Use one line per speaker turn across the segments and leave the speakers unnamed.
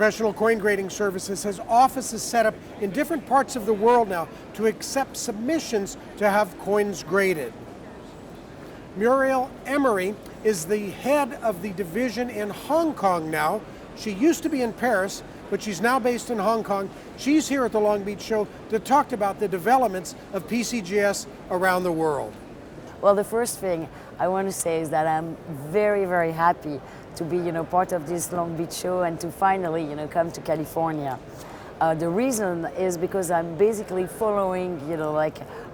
Professional Coin Grading Services has offices set up in different parts of the world now to accept submissions to have coins graded. Muriel Eymery is the head of the division in Hong Kong now. She used to be in Paris, but she's now based in Hong Kong. She's here at the Long Beach show to talk about the developments of PCGS around the world.
Well, the first thing I want to say is that I'm very, very happy to be, part of this Long Beach show and to finally, come to California. The reason is because I'm basically following,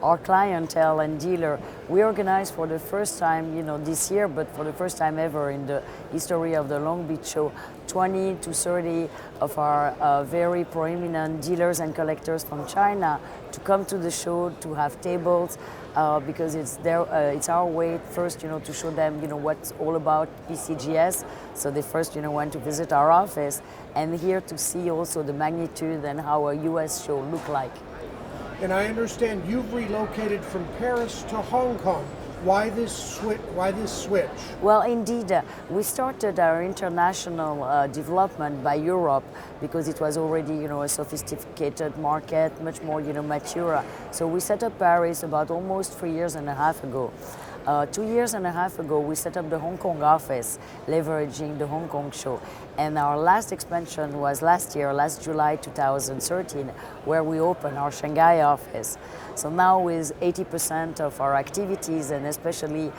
our clientele and dealer. We organized for the first time, this year, but for the first time ever in the history of the Long Beach show, 20 to 30 of our very prominent dealers and collectors from China to come to the show, to have tables, because it's our way first, to show them, what's all about PCGS. So they first, went to visit our office, and here to see also the magnitude and how a U.S. show look like.
And I understand you've relocated from Paris to Hong Kong. Why this switch?
Well, indeed, we started our international development by Europe because it was already, a sophisticated market, much more, mature. So we set up Paris about almost 3 years and a half ago. 2 years and a half ago, we set up the Hong Kong office, leveraging the Hong Kong show. And our last expansion was last July 2013, where we opened our Shanghai office. So now with 80% of our activities, and especially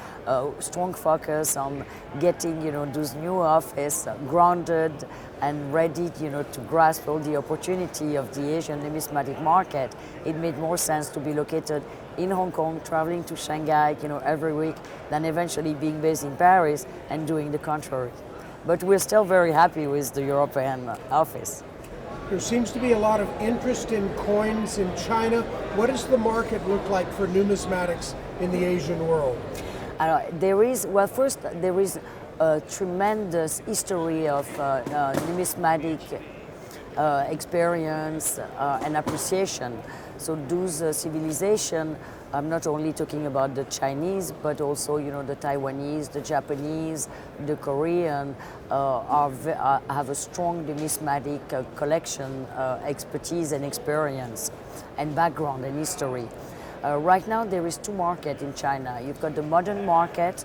strong focus on getting, those new office grounded and ready, to grasp all the opportunity of the Asian numismatic market, it made more sense to be located in Hong Kong, traveling to Shanghai, every week, than eventually being based in Paris and doing the contrary. But we're still very happy with the European office.
There seems to be a lot of interest in coins in China. What does the market look like for numismatics in the Asian world?
There is a tremendous history of numismatic experience and appreciation. So those civilizations, I'm not only talking about the Chinese, but also the Taiwanese, the Japanese, the Korean, have a strong numismatic collection, expertise and experience, and background and history. Right now there is two markets in China. You've got the modern market,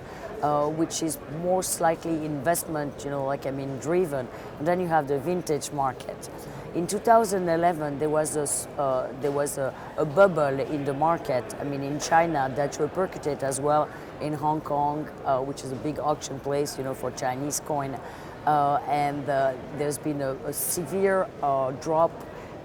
which is more slightly investment, driven, and then you have the vintage market. In 2011, there was a bubble in the market, in China, that repercuted as well in Hong Kong, which is a big auction place, for Chinese coin. And there's been a severe drop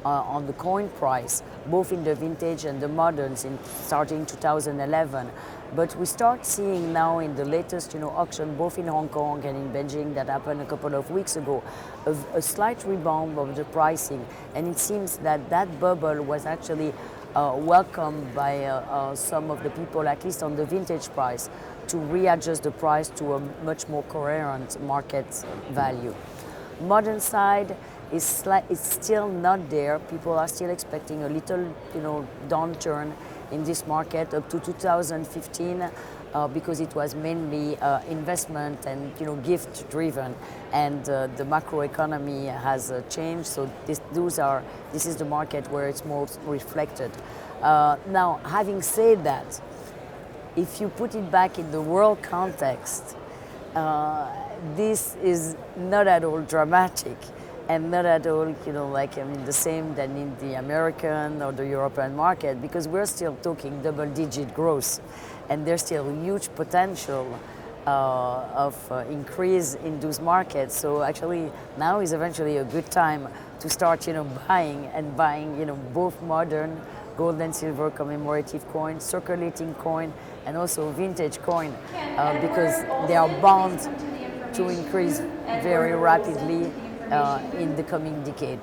on the coin price, both in the vintage and the moderns, starting 2011. But we start seeing now in the latest auction, both in Hong Kong and in Beijing, that happened a couple of weeks ago, a slight rebound of the pricing. And it seems that that bubble was actually welcomed by some of the people, at least on the vintage price, to readjust the price to a much more coherent market value. Modern side is still not there. People are still expecting a little downturn in this market up to 2015 because it was mainly investment and gift driven, and the macroeconomy has changed. So this is the market where it's most reflected. Now, having said that, if you put it back in the world context, this is not at all dramatic. And not at all, the same than in the American or the European market, because we're still talking double-digit growth, and there's still huge potential of increase in those markets. So actually, now is eventually a good time to start, buying, both modern gold and silver commemorative coin, circulating coin, and also vintage coin, because they are bound to increase very rapidly in the coming decade.